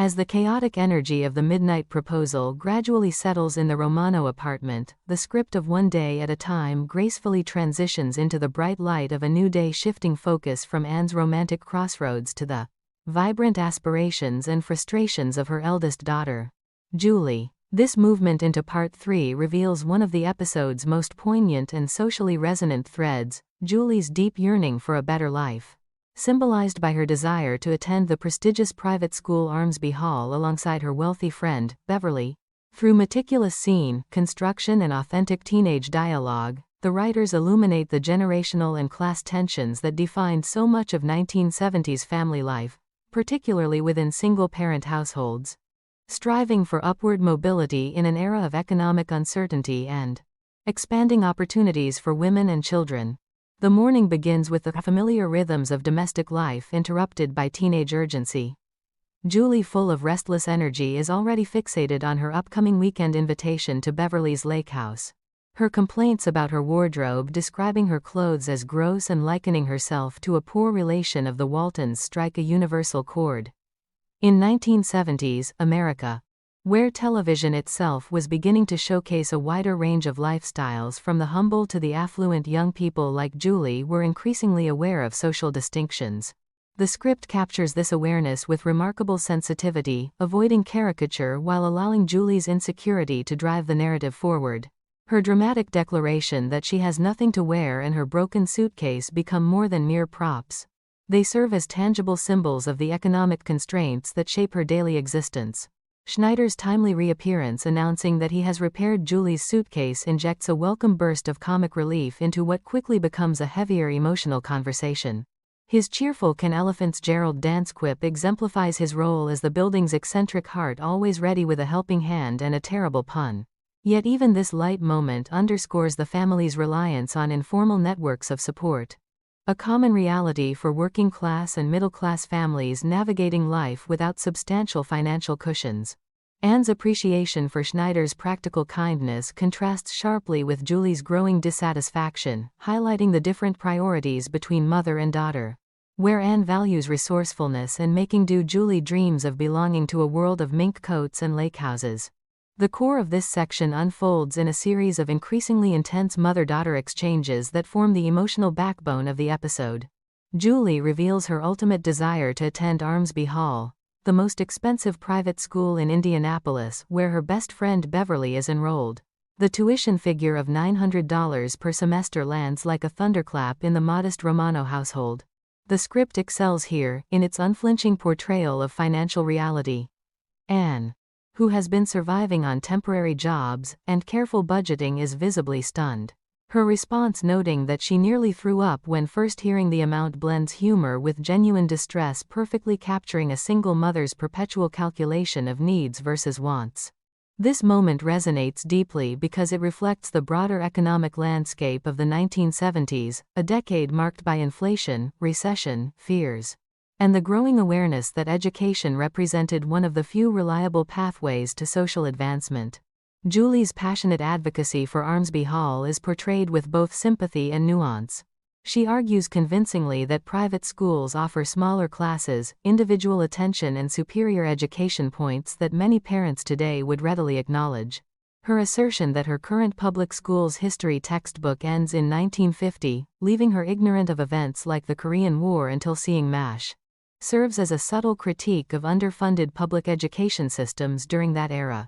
As the chaotic energy of the midnight proposal gradually settles in the Romano apartment, the script of One Day at a Time gracefully transitions into the bright light of a new day, shifting focus from Anne's romantic crossroads to the vibrant aspirations and frustrations of her eldest daughter, Julie. This movement into Part 3 reveals one of the episode's most poignant and socially resonant threads, Julie's deep yearning for a better life, symbolized by her desire to attend the prestigious private school Armsby Hall alongside her wealthy friend, Beverly. Through meticulous scene, construction and authentic teenage dialogue, the writers illuminate the generational and class tensions that defined so much of 1970s family life, particularly within single-parent households. Striving for upward mobility in an era of economic uncertainty and expanding opportunities for women and children, the morning begins with the familiar rhythms of domestic life interrupted by teenage urgency. Julie, full of restless energy, is already fixated on her upcoming weekend invitation to Beverly's lake house. Her complaints about her wardrobe, describing her clothes as gross and likening herself to a poor relation of the Waltons, strike a universal chord. In 1970s America, where television itself was beginning to showcase a wider range of lifestyles from the humble to the affluent, young people like Julie were increasingly aware of social distinctions. The script captures this awareness with remarkable sensitivity, avoiding caricature while allowing Julie's insecurity to drive the narrative forward. Her dramatic declaration that she has nothing to wear and her broken suitcase become more than mere props. They serve as tangible symbols of the economic constraints that shape her daily existence. Schneider's timely reappearance announcing that he has repaired Julie's suitcase injects a welcome burst of comic relief into what quickly becomes a heavier emotional conversation. His cheerful "Can elephants Gerald dance" quip exemplifies his role as the building's eccentric heart, always ready with a helping hand and a terrible pun. Yet even this light moment underscores the family's reliance on informal networks of support. A common reality for working-class and middle-class families navigating life without substantial financial cushions. Anne's appreciation for Schneider's practical kindness contrasts sharply with Julie's growing dissatisfaction, highlighting the different priorities between mother and daughter. Where Anne values resourcefulness and making do, Julie dreams of belonging to a world of mink coats and lake houses. The core of this section unfolds in a series of increasingly intense mother-daughter exchanges that form the emotional backbone of the episode. Julie reveals her ultimate desire to attend Armsby Hall, the most expensive private school in Indianapolis, where her best friend Beverly is enrolled. The tuition figure of $900 per semester lands like a thunderclap in the modest Romano household. The script excels here, in its unflinching portrayal of financial reality. Anne, who has been surviving on temporary jobs and careful budgeting, is visibly stunned. Her response, noting that she nearly threw up when first hearing the amount, blends humor with genuine distress, perfectly capturing a single mother's perpetual calculation of needs versus wants. This moment resonates deeply because it reflects the broader economic landscape of the 1970s, a decade marked by inflation, recession, fears, and the growing awareness that education represented one of the few reliable pathways to social advancement. Julie's passionate advocacy for Armsby Hall is portrayed with both sympathy and nuance. She argues convincingly that private schools offer smaller classes, individual attention, and superior education, points that many parents today would readily acknowledge. Her assertion that her current public school's history textbook ends in 1950, leaving her ignorant of events like the Korean War until seeing MASH, serves as a subtle critique of underfunded public education systems during that era.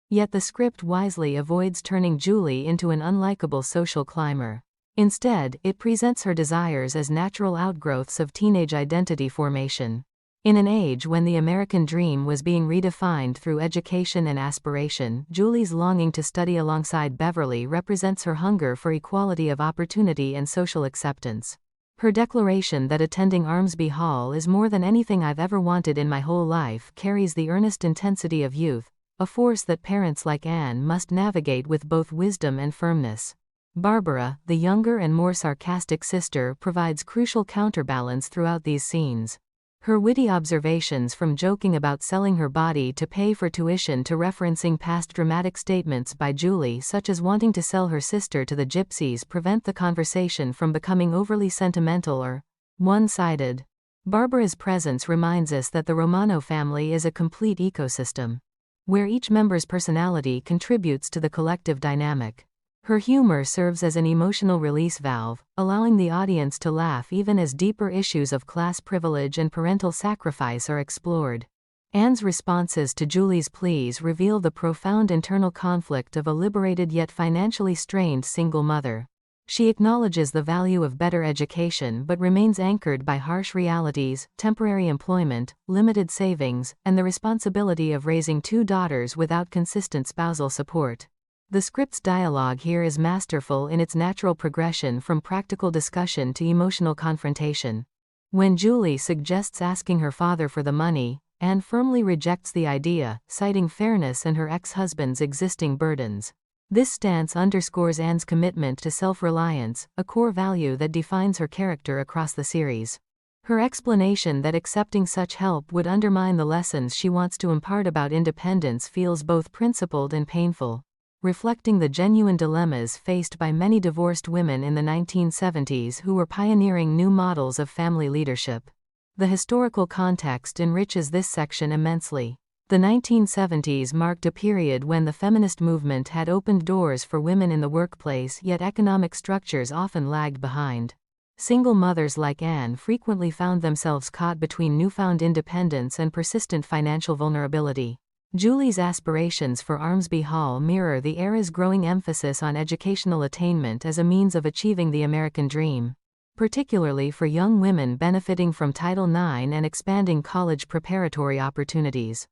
Yet the script wisely avoids turning Julie into an unlikable social climber. Instead, it presents her desires as natural outgrowths of teenage identity formation. In an age when the American dream was being redefined through education and aspiration, Julie's longing to study alongside Beverly represents her hunger for equality of opportunity and social acceptance. Her declaration that attending Armsby Hall is more than anything I've ever wanted in my whole life carries the earnest intensity of youth, a force that parents like Anne must navigate with both wisdom and firmness. Barbara, the younger and more sarcastic sister, provides crucial counterbalance throughout these scenes. Her witty observations, from joking about selling her body to pay for tuition to referencing past dramatic statements by Julie such as wanting to sell her sister to the gypsies, prevent the conversation from becoming overly sentimental or one-sided. Barbara's presence reminds us that the Romano family is a complete ecosystem, where each member's personality contributes to the collective dynamic. Her humor serves as an emotional release valve, allowing the audience to laugh even as deeper issues of class privilege and parental sacrifice are explored. Anne's responses to Julie's pleas reveal the profound internal conflict of a liberated yet financially strained single mother. She acknowledges the value of better education but remains anchored by harsh realities, temporary employment, limited savings, and the responsibility of raising 2 daughters without consistent spousal support. The script's dialogue here is masterful in its natural progression from practical discussion to emotional confrontation. When Julie suggests asking her father for the money, Anne firmly rejects the idea, citing fairness and her ex-husband's existing burdens. This stance underscores Anne's commitment to self-reliance, a core value that defines her character across the series. Her explanation that accepting such help would undermine the lessons she wants to impart about independence feels both principled and painful, reflecting the genuine dilemmas faced by many divorced women in the 1970s who were pioneering new models of family leadership. The historical context enriches this section immensely. The 1970s marked a period when the feminist movement had opened doors for women in the workplace, yet economic structures often lagged behind. Single mothers like Anne frequently found themselves caught between newfound independence and persistent financial vulnerability. Julie's aspirations for Armsby Hall mirror the era's growing emphasis on educational attainment as a means of achieving the American dream, particularly for young women benefiting from Title IX and expanding college preparatory opportunities.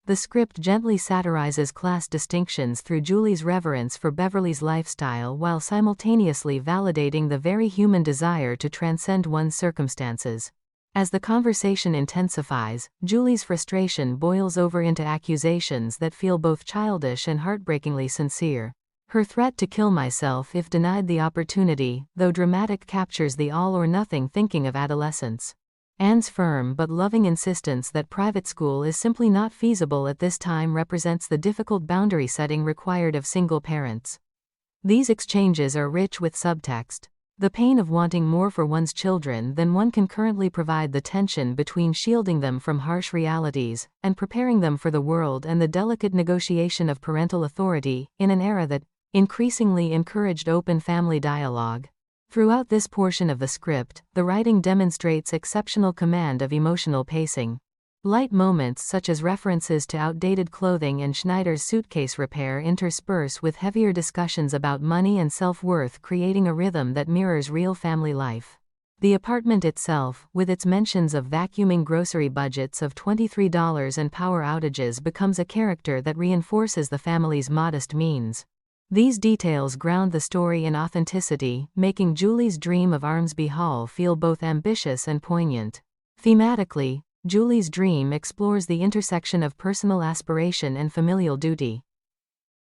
The script gently satirizes class distinctions through Julie's reverence for Beverly's lifestyle while simultaneously validating the very human desire to transcend one's circumstances. As the conversation intensifies, Julie's frustration boils over into accusations that feel both childish and heartbreakingly sincere. Her threat to kill myself if denied the opportunity, though dramatic, captures the all-or-nothing thinking of adolescence. Anne's firm but loving insistence that private school is simply not feasible at this time represents the difficult boundary setting required of single parents. These exchanges are rich with subtext. The pain of wanting more for one's children than one can currently provide, the tension between shielding them from harsh realities and preparing them for the world, and the delicate negotiation of parental authority in an era that increasingly encouraged open family dialogue. Throughout this portion of the script, the writing demonstrates exceptional command of emotional pacing. Light moments such as references to outdated clothing and Schneider's suitcase repair intersperse with heavier discussions about money and self-worth, creating a rhythm that mirrors real family life. The apartment itself, with its mentions of vacuuming grocery budgets of $23 and power outages, becomes a character that reinforces the family's modest means. These details ground the story in authenticity, making Julie's dream of Armsby Hall feel both ambitious and poignant. Thematically, Julie's dream explores the intersection of personal aspiration and familial duty.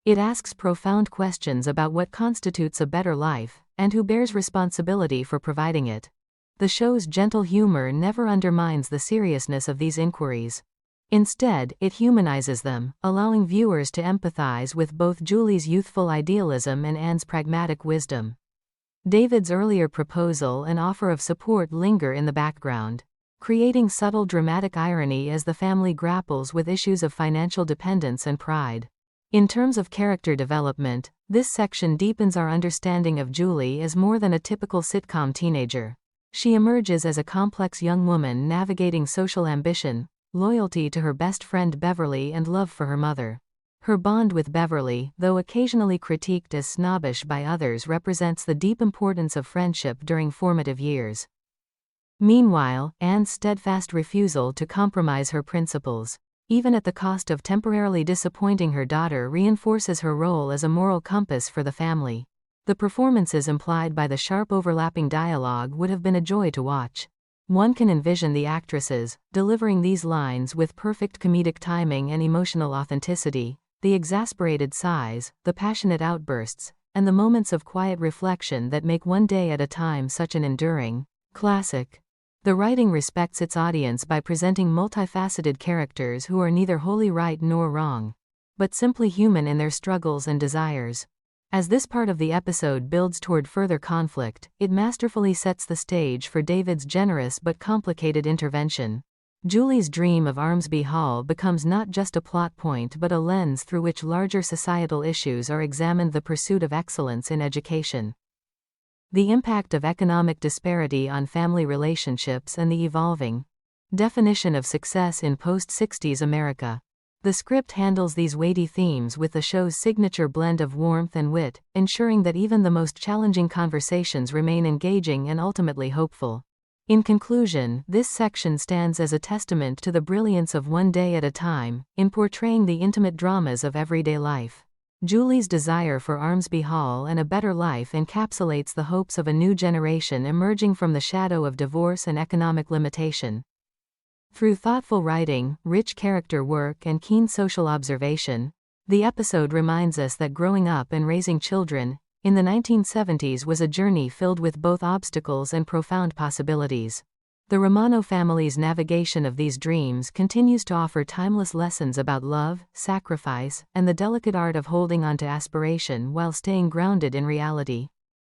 It asks profound questions about what constitutes a better life, and who bears responsibility for providing it. The show's gentle humor never undermines the seriousness of these inquiries. Instead, it humanizes them, allowing viewers to empathize with both Julie's youthful idealism and Anne's pragmatic wisdom. David's earlier proposal and offer of support linger in the background, creating subtle dramatic irony as the family grapples with issues of financial dependence and pride. In terms of character development, this section deepens our understanding of Julie as more than a typical sitcom teenager. She emerges as a complex young woman navigating social ambition, loyalty to her best friend Beverly, and love for her mother. Her bond with Beverly, though occasionally critiqued as snobbish by others, represents the deep importance of friendship during formative years. Meanwhile, Anne's steadfast refusal to compromise her principles, even at the cost of temporarily disappointing her daughter, reinforces her role as a moral compass for the family. The performances implied by the sharp overlapping dialogue would have been a joy to watch. One can envision the actresses delivering these lines with perfect comedic timing and emotional authenticity, the exasperated sighs, the passionate outbursts, and the moments of quiet reflection that make One Day at a Time such an enduring classic. The writing respects its audience by presenting multifaceted characters who are neither wholly right nor wrong, but simply human in their struggles and desires. As this part of the episode builds toward further conflict, it masterfully sets the stage for David's generous but complicated intervention. Julie's dream of Armsby Hall becomes not just a plot point but a lens through which larger societal issues are examined: the pursuit of excellence in education, the impact of economic disparity on family relationships, and the evolving definition of success in post-60s America. The script handles these weighty themes with the show's signature blend of warmth and wit, ensuring that even the most challenging conversations remain engaging and ultimately hopeful. In conclusion, this section stands as a testament to the brilliance of One Day at a Time, in portraying the intimate dramas of everyday life. Julie's desire for Armsby Hall and a better life encapsulates the hopes of a new generation emerging from the shadow of divorce and economic limitation. Through thoughtful writing, rich character work, and keen social observation, the episode reminds us that growing up and raising children in the 1970s was a journey filled with both obstacles and profound possibilities. The Romano family's navigation of these dreams continues to offer timeless lessons about love, sacrifice, and the delicate art of holding on to aspiration while staying grounded in reality.